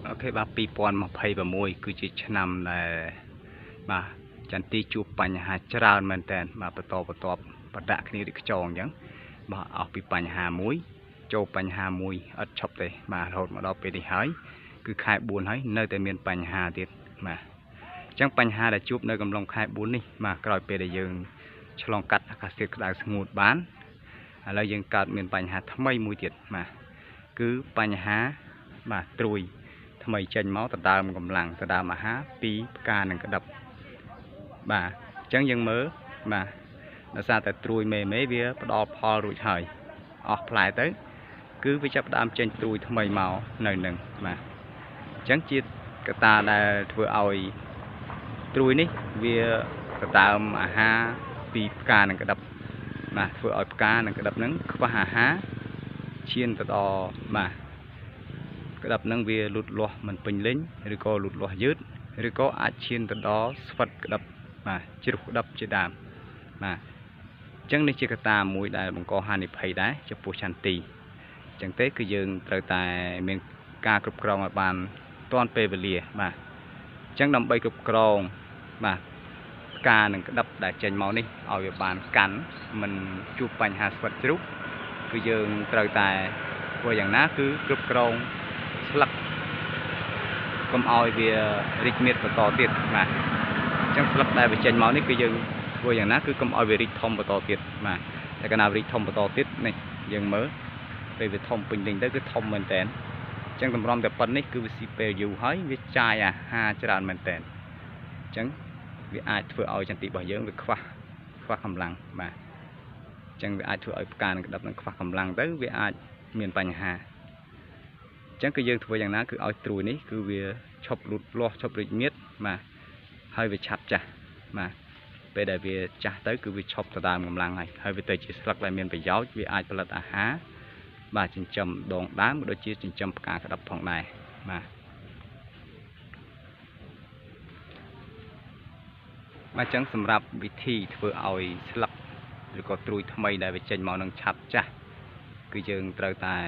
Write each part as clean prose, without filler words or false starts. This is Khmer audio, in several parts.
អូខេបាទ2026គឺជាឆ្នាំដែលបាទចន្ទទីជួបបញ្ហាច្រើនមែនតើបាទបន្តបដាក់គ្នាដូចខ្យងអញ្ចឹងបាទអស់ពីបញ្ហាមួយចូលបញ្ហាមួយអត់ឈប់ទេបាទរហូតមកដល់ពេលនេះហើយគឺខែ4ហើយនៅតែមានបញ្ហាទៀតបាទអញ្ចឹងបញ្ហាដែលជួបនៅកំឡុងខែ4នេះបាទក្រោយពេលដែលយើងឆ្លងកាត់អាកាសធាតុក្តៅស្ងួតបានឥឡូវយើងកើតមានបញ្ហាថ្មីមួយទៀតបាទគឺបញ្ហាបាទត្រួយថ្មីចេញមកដដើមកម្លាំងដដើមអាហារពីផ្កានិងក្តឹបបាទអញ្ចឹងយើងមើលបាទដោយសារតែត្រួយមេវាផ្ដល់ផលរួចហើយអស់ផ្លែទៅគឺវាចាប់ផ្ដើមចេញត្រួយថ្មីមកនៅនឹងបាទអញ្ចឹងជាកត្តាដែលធ្វើឲ្យត្រួយនេះវាដដើមអាហារពីផ្កានិងក្តឹបបាទធ្វើឲ្យផ្កានិងក្តឹបហ្នឹងខ្វះអាហារឈានទៅដល់បាទក្តឹបហ្នឹងវាលូតលាស់មិនពេញលេញឬក៏លូតលាស់យឺតឬក៏អាចឈានទៅដល់ស្វិតក្តឹបបាទជ្រុះក្តឹបជាដើមបាទអញ្ចឹងនេះជាកត្តាមួយដែលបង្កហានិភ័យដែរចំពោះចន្ទទីអញ្ចឹងទេគឺយើងត្រូវតែមានការគ្រប់គ្រងឲ្យបានទាន់ពេលវេលាបាទអញ្ចឹងដើម្បីគ្រប់គ្រងបាទផ្កានិងក្តឹបដែលចេញមកនេះឲ្យវាបានកាន់មិនជួបបញ្ហាស្វិតជ្រុះគឺយើងត្រូវតែធ្វើយ៉ាងណាគឺគ្រប់គ្រងស្លឹកកុំឲ្យវារីកមាឌបន្តទៀតបាទអញ្ចឹងស្លឹកដែលវាចេញមកនេះគឺយើងធ្វើយ៉ាងណាគឺកុំឲ្យវារីកធំបន្តទៀតបាទតែកាលណារីកធំបន្តទៀតនេះយើងមើលពេលវាធំពេញលេញទៅគឺធំមែនតើអញ្ចឹងតម្រាំតែប៉ុណ្្នេះគឺវាស៊ីពេលយូរហើយវាចាយអាហារច្រើនមែនតើអញ្ចឹងវាអាចធ្វើឲ្យចន្ទិរបស់យើងវាខ្វះកម្លាំងបាទអញ្ចឹងវាអាចធ្វើឲ្យផ្កានិងក្តឹបនឹងខ្វះកម្លាំងទៅវាអាចមានបញ្ហាអញ្ចឹងគឺយើងធ្វើយ៉ាងណាគឺឲ្យត្រួយនេះគឺវាឈប់លូតលាស់ឈប់រីកមាឌបាទហើយវាឆាប់ចាស់បាទពេលដែលវាចាស់ទៅគឺវាឈប់ទៅដើមកម្លាំងហើយវាទៅជាស្លឹកដែលមានប្រយោជន៍វាអាចផលិតអាហារបាទចិញ្ចឹមដងដើមដូចជាចិញ្ចឹមផ្កាក្តឹបផងដែរបាទអញ្ចឹងសម្រាប់វិធីធ្វើឲ្យស្លឹកឬក៏ត្រួយថ្មីដែលវាចេញមកនឹងឆាប់ចាស់គឺយើងត្រូវតែ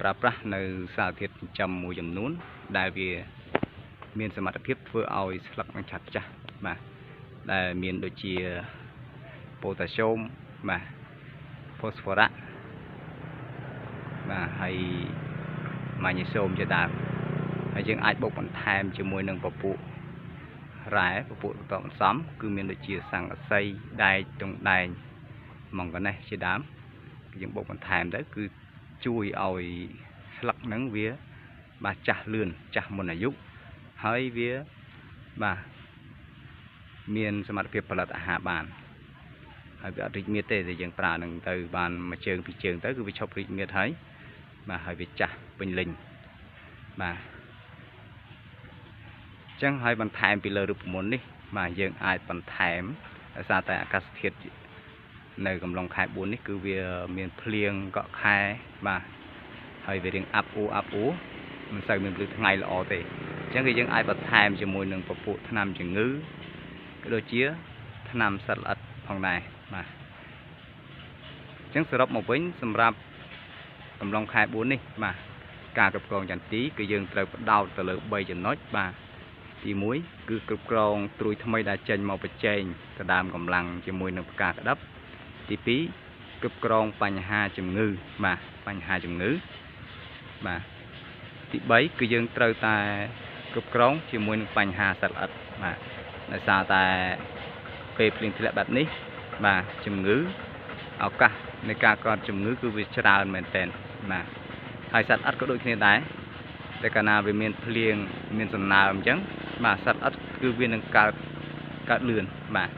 ប្រើប្រាស់នៅសារធាតុចិញ្ចឹមមួយចំនួនដែលវាមានសមត្ថភាពធ្វើឲ្យស្លឹកនឹងឆាប់ចាស់បាទដែលមានដូចជាប៉ូតាស្យូមបាទផូស្វរ៉ាបាទហើយម៉ាញ៉េស្យូមជាដើមហើយយើងអាចបូកបន្ថែមជាមួយនឹងពពួករ៉ែពពួកបន្តបន្សំគឺមានដូចជាសង្កសីដែកទង់ដែងម៉ង់កណេសជាដើមយើងបូកបន្ថែមទៅគឺជួយឲ្យស្លឹកហ្នឹងវាបាទចាស់លឿនចាស់មុនអាយុហើយវាបាទមានសមត្ថភាពផលិតអាហារបានហើយវាអត់រីកមាឌទេតែយើងប្រើនឹងទៅបានមួយជើងពីរជើងទៅគឺវាឈប់រីកមាឌហើយបាទហើយវាចាស់ពេញលេញបាទអញ្ចឹងហើយបន្ថែមពីលើរូបមន្តនេះបាទយើងអាចបន្ថែមដោយសារតែអាកាសធាតុនៅកំឡុងខែ4នេះគឺវាមានភ្លៀងកក់ខែបាទហើយវារៀងអាប់អ៊ូមិនសូវមានភ្លឺថ្ងៃល្អទេអញ្ចឹងគឺយើងអាចបន្ថែមជាមួយនឹងពពួកថ្នាំជំងឺក៏ដូចជាថ្នាំសត្វល្អិតផងដែរបាទអញ្ចឹងសរុបមកវិញសម្រាប់កំឡុងខែ4នេះបាទការគ្រប់គ្រងចន្ទទីគឺយើងត្រូវផ្ដោតទៅលើ3ចំណុចបាទទី1គឺគ្រប់គ្រងត្រួយថ្មីដែលចេញមកបញ្ចេញទៅដើមកម្លាំងជាមួយនឹងផ្កាក្តឹបទី2គ្រប់គ្រងបញ្ហាជំងឺបាទបញ្ហាជំងឺបាទទី3គឺយើងត្រូវតែគ្រប់គ្រងជាមួយនឹងបញ្ហាសត្វល្អិតបាទដោយសារតែពេលភ្លៀងធ្លាក់បែបនេះបាទជំងឺឱកាសនៃការកើតជំងឺគឺវាច្រើនមែនទែនបាទហើយសត្វល្អិតក៏ដូចគ្នាដែរតែកាលណាវាមានភ្លៀងមានសំណើមអញ្ចឹងបាទសត្វល្អិតគឺវានឹងកើតលឿនបាទ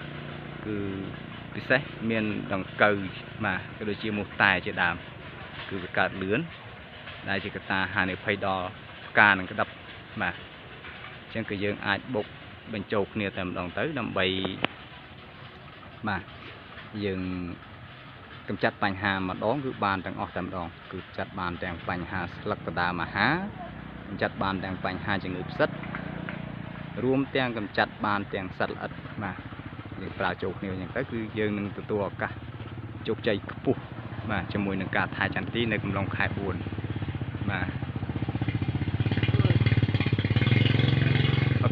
គឺពិសេសមានដង្កូវបាទក៏ដូចជាមូសតែជាដើមគឺវាកើតលឿនដែលជាកត្តាហានិភ័យដល់ផ្កានិងក្តឹបបាទអញ្ចឹងគឺយើងអាចបុកបញ្ចូលគ្នាតែម្ដងទៅដើម្បីបាទយើងកម្ចាត់បញ្ហាម្ដងគឺបានទាំងអស់តែម្ដងគឺចាត់បានទាំងបញ្ហាស្លឹកដដើមអាហារកម្ចាត់បានទាំងបញ្ហាជំងឺផ្សិតរួមទាំងកម្ចាត់បានទាំងសត្វល្អិតបាទយើងប្រើចូលគ្នាយ៉ាងទៅគឺយើងនឹងទទួលឱកាសជោគជ័យខ្ពស់បាទជាមួយនឹងការថែចន្ទទីនៅកំឡុងខែ4បាទ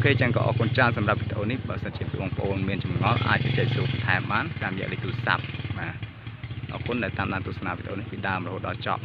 เคចឹងក៏អរគុណច្រើនសម្រាប់វីដេអូនេះបើសិនជាបងប្អូនមានចម្ងល់អាចជជែកសួរបន្ថែមបានតាមរយៈលេខទូរស័ព្ទបាទអរគុណដែលតាមដានទស្សនាវីដេអូនេះពីដើមរហូតដល់ចប់